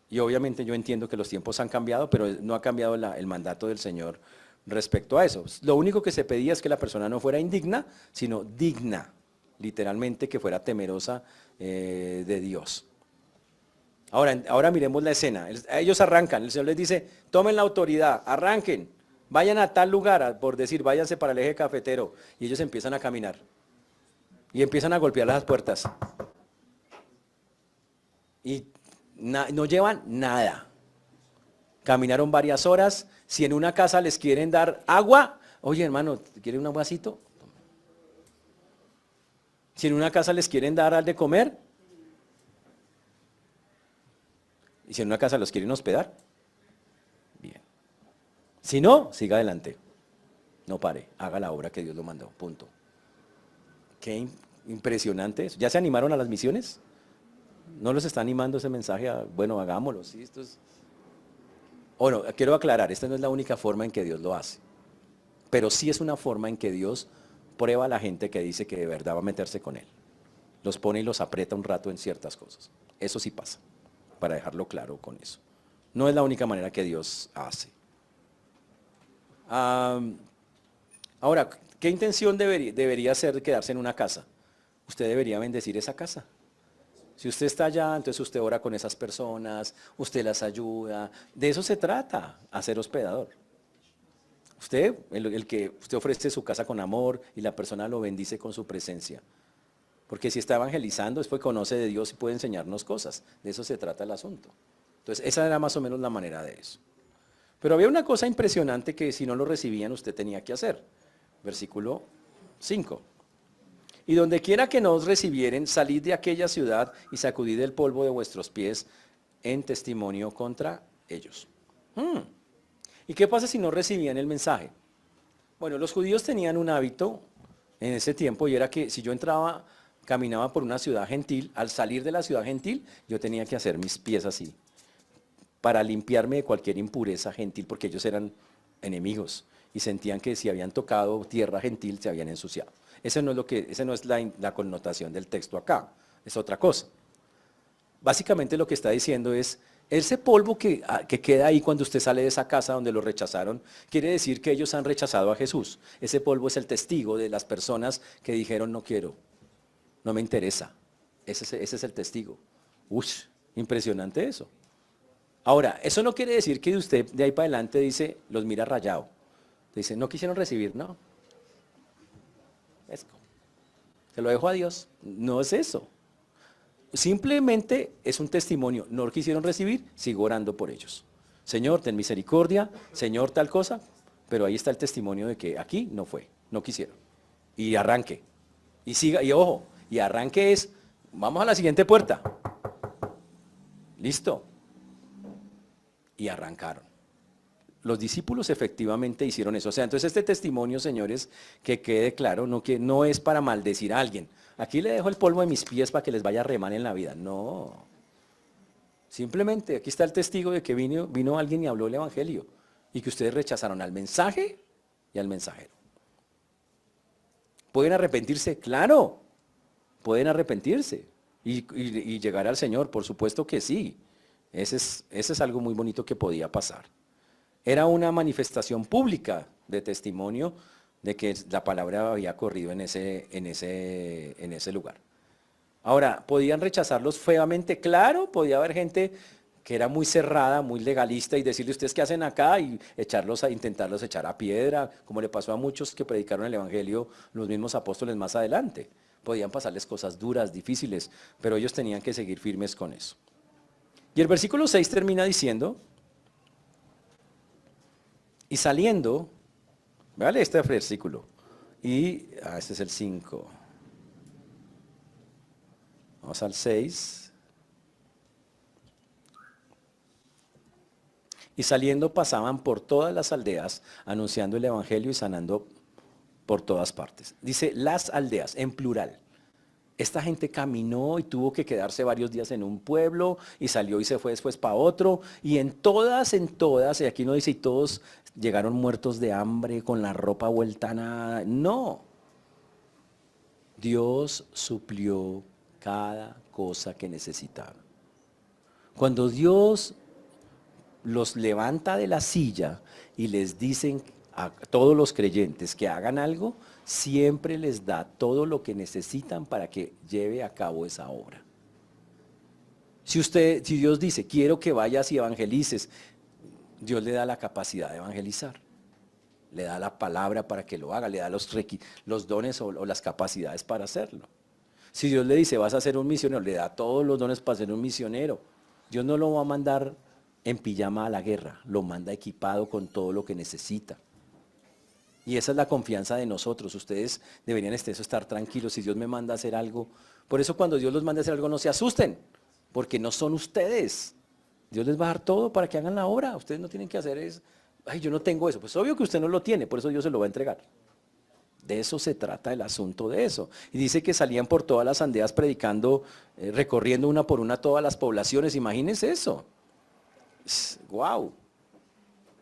A: Y obviamente yo entiendo que los tiempos han cambiado, pero no ha cambiado el mandato del Señor respecto a eso. Lo único que se pedía es que la persona no fuera indigna, sino digna, literalmente que fuera temerosa de Dios. Ahora miremos la escena. Ellos arrancan, el Señor les dice, tomen la autoridad, arranquen, vayan a tal lugar, por decir, váyanse para el eje cafetero. Y ellos empiezan a caminar. Y empiezan a golpear las puertas. Y no llevan nada. Caminaron varias horas. Si en una casa les quieren dar agua, oye hermano, ¿quieren un vasito? Si en una casa les quieren dar algo de comer, y si en una casa los quieren hospedar, bien. Si no, siga adelante. No pare, haga la obra que Dios lo mandó, punto. Qué impresionante eso. ¿Ya se animaron a las misiones? ¿No los está animando ese mensaje a, bueno, hagámoslo? ¿Sí? Quiero aclarar, esta no es la única forma en que Dios lo hace, pero sí es una forma en que Dios prueba a la gente que dice que de verdad va a meterse con Él. Los pone y los aprieta un rato en ciertas cosas. Eso sí pasa, para dejarlo claro con eso. No es la única manera que Dios hace. Ahora, ¿qué intención debería ser quedarse en una casa? Usted debería bendecir esa casa. Si usted está allá, entonces usted ora con esas personas, usted las ayuda. De eso se trata, hacer hospedador. El que usted ofrece su casa con amor y la persona lo bendice con su presencia. Porque si está evangelizando, después conoce de Dios y puede enseñarnos cosas. De eso se trata el asunto. Entonces, esa era más o menos la manera de eso. Pero había una cosa impresionante que si no lo recibían, usted tenía que hacer. Versículo 5. Y donde quiera que nos recibieren, salid de aquella ciudad y sacudid el polvo de vuestros pies en testimonio contra ellos. ¿Y qué pasa si no recibían el mensaje? Bueno, los judíos tenían un hábito en ese tiempo y era que si yo caminaba por una ciudad gentil, al salir de la ciudad gentil, yo tenía que hacer mis pies así, para limpiarme de cualquier impureza gentil, porque ellos eran enemigos y sentían que si habían tocado tierra gentil se habían ensuciado. Esa no es la connotación del texto acá, es otra cosa. Básicamente lo que está diciendo es, ese polvo que queda ahí cuando usted sale de esa casa donde lo rechazaron, quiere decir que ellos han rechazado a Jesús. Ese polvo es el testigo de las personas que dijeron no quiero, no me interesa. Ese es el testigo. Uy, impresionante eso. Ahora, eso no quiere decir que usted de ahí para adelante dice, los mira rayado. Dice, no quisieron recibir, no. Es- Se lo dejo a Dios. No es eso. Simplemente es un testimonio. No lo quisieron recibir, sigo orando por ellos. Señor, ten misericordia, Señor, tal cosa. Pero ahí está el testimonio de que aquí no fue, no quisieron. Y arranque. Y siga, y ojo, y arranque es, vamos a la siguiente puerta. Listo. Y arrancaron. Los discípulos efectivamente hicieron eso. O sea, entonces este testimonio, señores, que quede claro, no, que no es para maldecir a alguien. Aquí le dejo el polvo de mis pies para que les vaya re mal en la vida. No. Simplemente aquí está el testigo de que vino alguien y habló el evangelio. Y que ustedes rechazaron al mensaje y al mensajero. ¿Pueden arrepentirse? Claro. Pueden arrepentirse. Y llegar al Señor, por supuesto que sí. Ese es algo muy bonito que podía pasar. Era una manifestación pública de testimonio de que la palabra había corrido en ese lugar. Ahora, ¿podían rechazarlos feamente? Claro, podía haber gente que era muy cerrada, muy legalista y decirle, ¿ustedes qué hacen acá? Y intentarlos echar a piedra, como le pasó a muchos que predicaron el Evangelio, los mismos apóstoles más adelante. Podían pasarles cosas duras, difíciles, pero ellos tenían que seguir firmes con eso. Y el versículo 6 termina diciendo, y saliendo, ¿vale? Este versículo. Este es el 5. Vamos al 6. Y saliendo pasaban por todas las aldeas, anunciando el evangelio y sanando por todas partes. Dice las aldeas, en plural. Esta gente caminó y tuvo que quedarse varios días en un pueblo y salió y se fue después para otro. Y en todas, y aquí no dice y todos llegaron muertos de hambre, con la ropa vuelta a nada. No. Dios suplió cada cosa que necesitaban. Cuando Dios los levanta de la silla y les dicen a todos los creyentes que hagan algo, siempre les da todo lo que necesitan para que lleve a cabo esa obra. Si Dios dice, quiero que vayas y evangelices, Dios le da la capacidad de evangelizar. Le da la palabra para que lo haga, le da los dones o las capacidades para hacerlo. Si Dios le dice, vas a ser un misionero, le da todos los dones para ser un misionero. Dios no lo va a mandar en pijama a la guerra, lo manda equipado con todo lo que necesita. Y esa es la confianza de nosotros. Ustedes deberían estar tranquilos si Dios me manda a hacer algo. Por eso cuando Dios los manda a hacer algo no se asusten, porque no son ustedes. Dios les va a dar todo para que hagan la obra. Ustedes no tienen que hacer eso. Ay, yo no tengo eso. Pues obvio que usted no lo tiene, por eso Dios se lo va a entregar. De eso se trata el asunto de eso. Y dice que salían por todas las aldeas predicando, recorriendo una por una todas las poblaciones. Imagínense eso. Wow.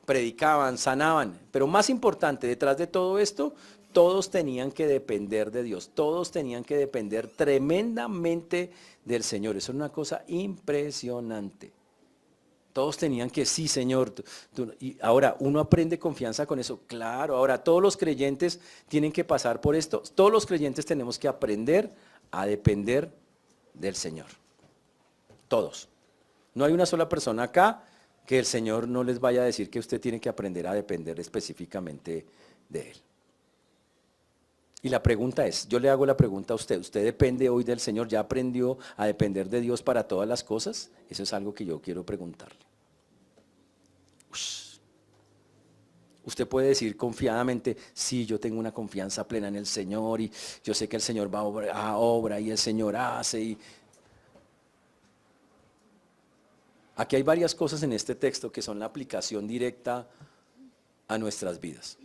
A: Predicaban, sanaban. Pero más importante, detrás de todo esto, todos tenían que depender de Dios. Todos tenían que depender tremendamente del Señor. Eso es una cosa impresionante. Todos tenían que, sí, Señor. Y ahora, uno aprende confianza con eso. Claro, ahora todos los creyentes tienen que pasar por esto. Todos los creyentes tenemos que aprender a depender del Señor. Todos. No hay una sola persona acá que el Señor no les vaya a decir que usted tiene que aprender a depender específicamente de Él. Y la pregunta es, yo le hago la pregunta a usted, ¿usted depende hoy del Señor? ¿Ya aprendió a depender de Dios para todas las cosas? Eso es algo que yo quiero preguntarle. Usted puede decir confiadamente, sí, yo tengo una confianza plena en el Señor y yo sé que el Señor va a obra y el Señor hace. Aquí hay varias cosas en este texto que son la aplicación directa a nuestras vidas.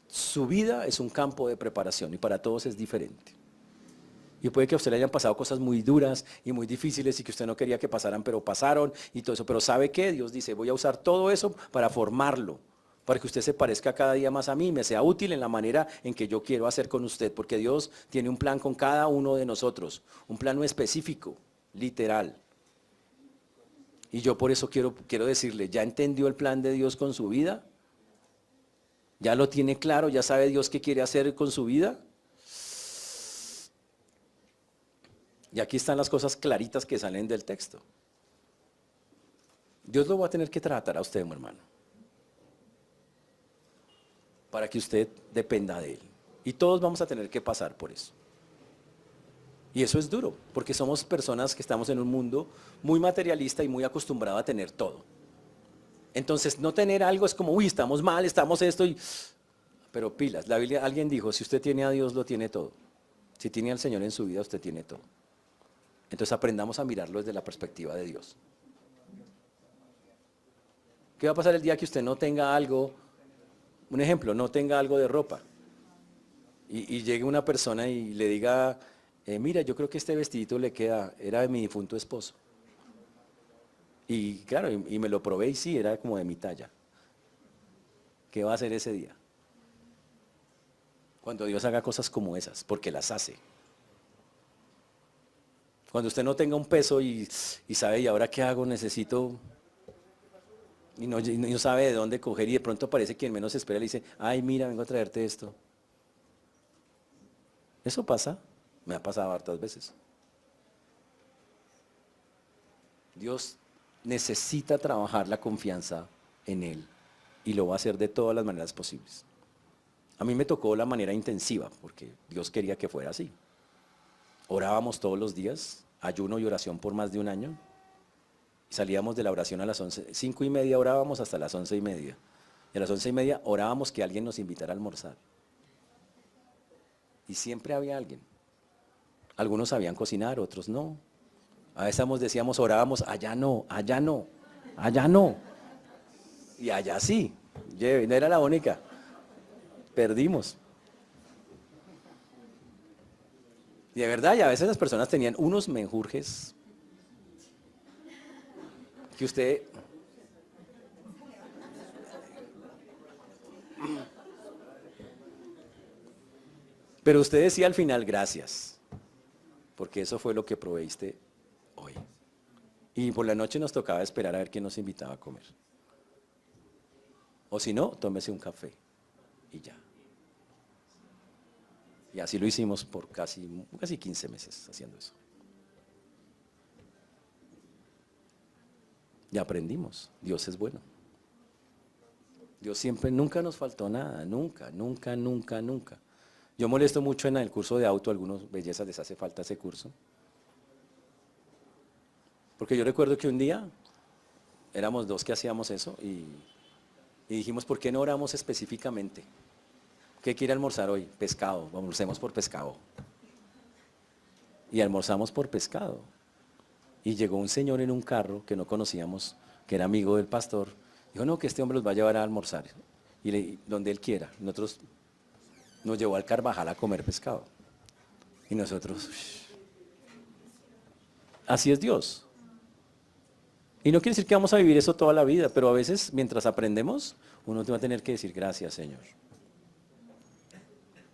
A: Su vida es un campo de preparación y para todos es diferente. Y puede que a usted le hayan pasado cosas muy duras y muy difíciles y que usted no quería que pasaran, pero pasaron y todo eso. Pero ¿sabe qué? Dios dice, voy a usar todo eso para formarlo, para que usted se parezca cada día más a mí, me sea útil en la manera en que yo quiero hacer con usted, porque Dios tiene un plan con cada uno de nosotros, un plan no específico, literal. Y yo por eso quiero decirle, ¿ya entendió el plan de Dios con su vida? ¿Ya lo tiene claro? ¿Ya sabe Dios qué quiere hacer con su vida? Y aquí están las cosas claritas que salen del texto. Dios lo va a tener que tratar a usted, mi hermano, para que usted dependa de Él. Y todos vamos a tener que pasar por eso. Y eso es duro, porque somos personas que estamos en un mundo muy materialista y muy acostumbrado a tener todo. Entonces, no tener algo es como, uy, estamos mal, estamos esto y... Pero pilas, la Biblia, alguien dijo, si usted tiene a Dios, lo tiene todo. Si tiene al Señor en su vida, usted tiene todo. Entonces aprendamos a mirarlo desde la perspectiva de Dios. ¿Qué va a pasar el día que usted no tenga algo? Un ejemplo, no tenga algo de ropa. Y llegue una persona y le diga, mira, yo creo que este vestidito le queda, era de mi difunto esposo. Y claro, y me lo probé y sí, era como de mi talla. ¿Qué va a hacer ese día? Cuando Dios haga cosas como esas, porque las hace. Cuando usted no tenga un peso y sabe, ¿y ahora qué hago? Necesito... Y no sabe de dónde coger y de pronto aparece quien menos espera y le dice, ay, mira, vengo a traerte esto. Eso pasa, me ha pasado hartas veces. Dios necesita trabajar la confianza en Él y lo va a hacer de todas las maneras posibles. A mí me tocó la manera intensiva porque Dios quería que fuera así. Orábamos todos los días, ayuno y oración por más de un año. Salíamos de la oración a las 11, 5:30 orábamos hasta las 11:30. Y a las 11:30 orábamos que alguien nos invitara a almorzar. Y siempre había alguien. Algunos sabían cocinar, otros no. A veces decíamos, orábamos, allá no, allá no, allá no. Y allá sí, no era la única. Perdimos. Y de verdad, y a veces las personas tenían unos menjurjes que usted... Pero usted decía al final, gracias, porque eso fue lo que proveíste hoy. Y por la noche nos tocaba esperar a ver quién nos invitaba a comer. O si no, tómese un café y ya. Y así lo hicimos por casi 15 meses haciendo eso. Y aprendimos, Dios es bueno. Dios siempre, nunca nos faltó nada, nunca, nunca, nunca, nunca. Yo molesto mucho en el curso de auto, a algunos bellezas les hace falta ese curso. Porque yo recuerdo que un día éramos dos que hacíamos eso y dijimos, ¿por qué no oramos específicamente? ¿Qué quiere almorzar hoy? Pescado, almorcemos por pescado. Y almorzamos por pescado. Y llegó un señor en un carro que no conocíamos, que era amigo del pastor. Dijo, no, que este hombre los va a llevar a almorzar. Y donde él quiera. Nosotros nos llevó al Carvajal a comer pescado. Y nosotros, así es Dios. Y no quiere decir que vamos a vivir eso toda la vida, pero a veces mientras aprendemos, uno va a tener que decir gracias, Señor.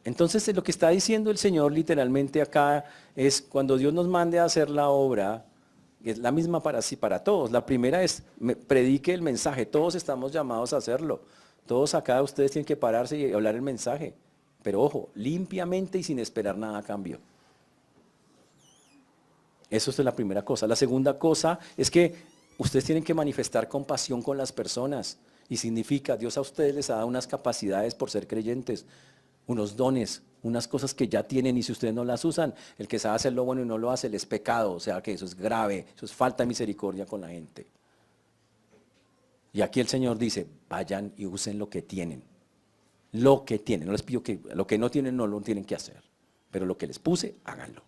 A: Entonces lo que está diciendo el Señor literalmente acá es cuando Dios nos mande a hacer la obra, es la misma para sí, para todos. La primera es, predique el mensaje, todos estamos llamados a hacerlo. Todos acá ustedes tienen que pararse y hablar el mensaje. Pero ojo, limpiamente y sin esperar nada a cambio. Eso es la primera cosa. La segunda cosa es que ustedes tienen que manifestar compasión con las personas. Y significa, Dios a ustedes les ha dado unas capacidades por ser creyentes, unos dones, unas cosas que ya tienen y si ustedes no las usan, el que sabe hacer lo bueno y no lo hace, es pecado. O sea que eso es grave, eso es falta de misericordia con la gente. Y aquí el Señor dice, vayan y usen lo que tienen. Lo que tienen, no les pido que lo que no tienen no lo tienen que hacer, pero lo que les puse, háganlo.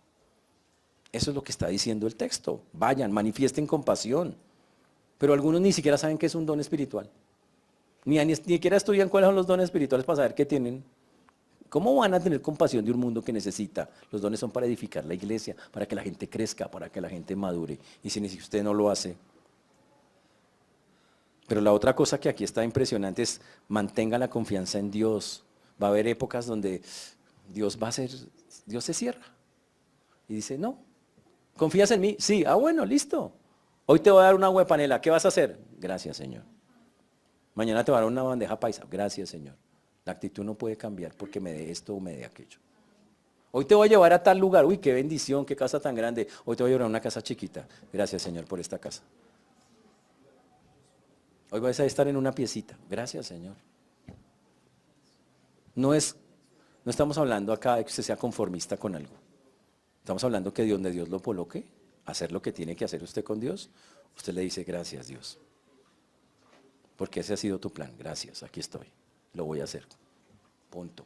A: Eso es lo que está diciendo el texto. Vayan, manifiesten compasión. Pero algunos ni siquiera saben qué es un don espiritual. Ni siquiera estudian cuáles son los dones espirituales para saber qué tienen. ¿Cómo van a tener compasión de un mundo que necesita? Los dones son para edificar la iglesia, para que la gente crezca, para que la gente madure. Y si usted no lo hace. Pero la otra cosa que aquí está impresionante es mantenga la confianza en Dios. Va a haber épocas donde Dios se cierra. Y dice, no, ¿confías en mí? Sí, bueno, listo. Hoy te voy a dar una agua de panela, ¿qué vas a hacer? Gracias, Señor. Mañana te voy a dar una bandeja paisa, gracias, Señor. La actitud no puede cambiar porque me dé esto o me dé aquello. Hoy te voy a llevar a tal lugar, uy, qué bendición, qué casa tan grande. Hoy te voy a llevar a una casa chiquita. Gracias, Señor, por esta casa. Hoy vais a estar en una piecita. Gracias, Señor. No estamos hablando acá de que usted sea conformista con algo. Estamos hablando que donde Dios lo coloque, hacer lo que tiene que hacer usted con Dios, usted le dice gracias, Dios. Porque ese ha sido tu plan. Gracias, aquí estoy. Lo voy a hacer. Punto.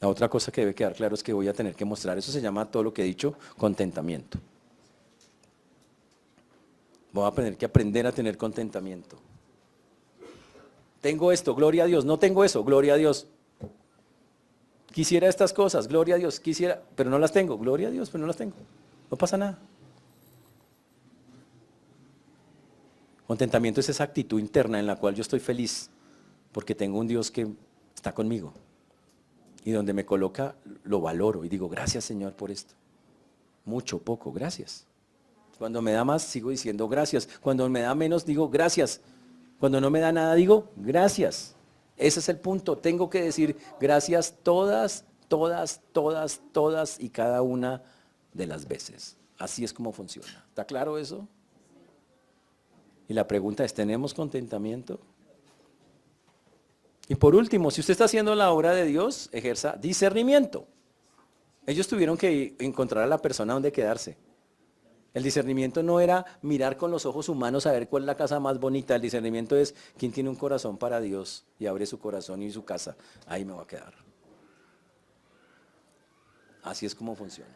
A: La otra cosa que debe quedar claro es que voy a tener que mostrar, eso se llama todo lo que he dicho, contentamiento. Voy a tener que aprender a tener contentamiento. Tengo esto, gloria a Dios. No tengo eso, gloria a Dios. Quisiera estas cosas, gloria a Dios. Quisiera, pero no las tengo, gloria a Dios, pero no las tengo. No pasa nada. Contentamiento es esa actitud interna en la cual yo estoy feliz porque tengo un Dios que está conmigo. Y donde me coloca, lo valoro y digo, gracias Señor por esto. Mucho, poco, gracias. Cuando me da más, sigo diciendo gracias. Cuando me da menos, digo gracias. Cuando no me da nada, digo gracias. Ese es el punto. Tengo que decir gracias todas, todas, todas, todas y cada una de las veces. Así es como funciona. ¿Está claro eso? Y la pregunta es, ¿tenemos contentamiento? Y por último, si usted está haciendo la obra de Dios, ejerza discernimiento. Ellos tuvieron que encontrar a la persona donde quedarse. El discernimiento no era mirar con los ojos humanos a ver cuál es la casa más bonita. El discernimiento es quién tiene un corazón para Dios y abre su corazón y su casa. Ahí me voy a quedar. Así es como funciona.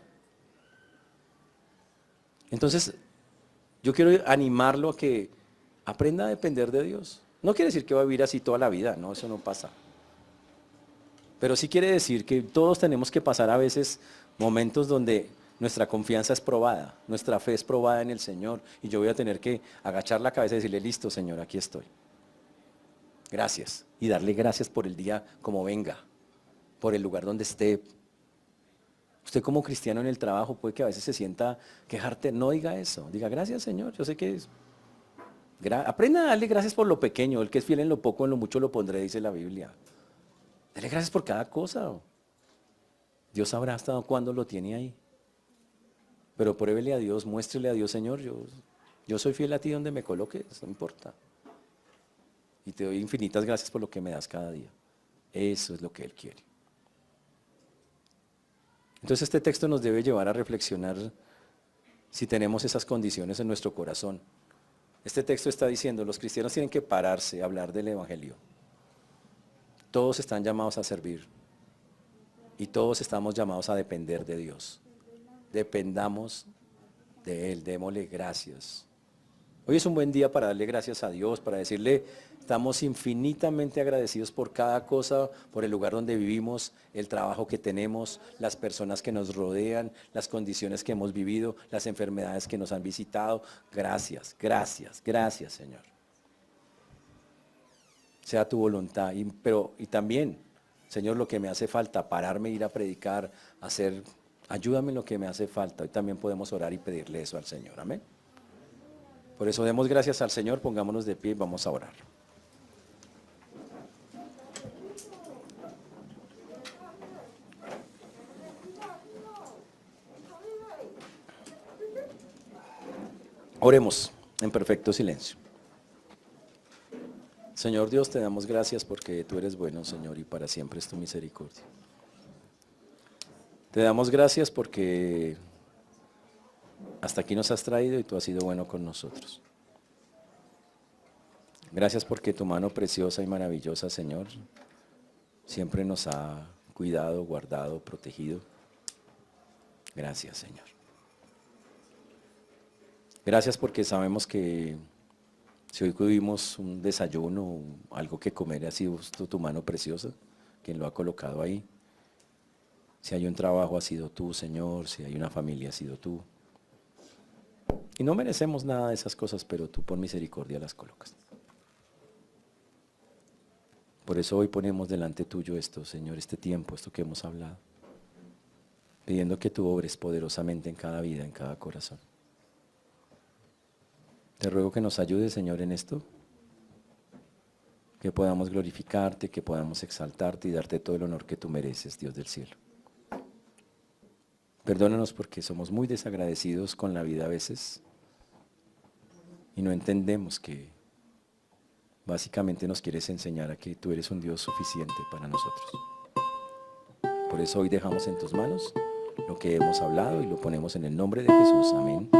A: Entonces, yo quiero animarlo a que aprenda a depender de Dios. No quiere decir que va a vivir así toda la vida, no, eso no pasa. Pero sí quiere decir que todos tenemos que pasar a veces momentos donde nuestra confianza es probada, nuestra fe es probada en el Señor y yo voy a tener que agachar la cabeza y decirle, listo Señor, aquí estoy. Gracias. Y darle gracias por el día como venga, por el lugar donde esté. Usted como cristiano en el trabajo puede que a veces se sienta quejarte, no diga eso, diga gracias Señor, yo sé que es. Aprenda a darle gracias por lo pequeño, el que es fiel en lo poco, en lo mucho lo pondré, dice la Biblia. Dale gracias por cada cosa. Dios sabrá hasta cuándo lo tiene ahí. Pero pruébele a Dios, muéstrele a Dios, Señor, yo soy fiel a ti donde me coloques, no importa. Y te doy infinitas gracias por lo que me das cada día. Eso es lo que Él quiere. Entonces este texto nos debe llevar a reflexionar si tenemos esas condiciones en nuestro corazón. Este texto está diciendo, los cristianos tienen que pararse a hablar del Evangelio. Todos están llamados a servir y todos estamos llamados a depender de Dios. Dependamos de Él, démosle gracias. Hoy es un buen día para darle gracias a Dios, para decirle, estamos infinitamente agradecidos por cada cosa, por el lugar donde vivimos, el trabajo que tenemos, las personas que nos rodean, las condiciones que hemos vivido, las enfermedades que nos han visitado. Gracias, gracias, gracias, Señor. Sea tu voluntad, y también, Señor, lo que me hace falta, pararme, ir a predicar, ayúdame en lo que me hace falta. Hoy también podemos orar y pedirle eso al Señor, amén. Por eso demos gracias al Señor, pongámonos de pie y vamos a orar. Oremos en perfecto silencio. Señor Dios, te damos gracias porque tú eres bueno, Señor, y para siempre es tu misericordia. Te damos gracias porque hasta aquí nos has traído y tú has sido bueno con nosotros. Gracias porque tu mano preciosa y maravillosa, Señor, siempre nos ha cuidado, guardado, protegido. Gracias, Señor. Gracias porque sabemos que si hoy tuvimos un desayuno, algo que comer, ha sido tu mano preciosa, quien lo ha colocado ahí. Si hay un trabajo, ha sido tú, Señor. Si hay una familia, ha sido tú. Y no merecemos nada de esas cosas, pero tú por misericordia las colocas. Por eso hoy ponemos delante tuyo esto, Señor, este tiempo, esto que hemos hablado. Pidiendo que tú obres poderosamente en cada vida, en cada corazón. Te ruego que nos ayudes, Señor, en esto. Que podamos glorificarte, que podamos exaltarte y darte todo el honor que tú mereces, Dios del cielo. Perdónanos porque somos muy desagradecidos con la vida a veces. y no entendemos que básicamente nos quieres enseñar a que tú eres un Dios suficiente para nosotros. Por eso hoy dejamos en tus manos lo que hemos hablado y lo ponemos en el nombre de Jesús. Amén.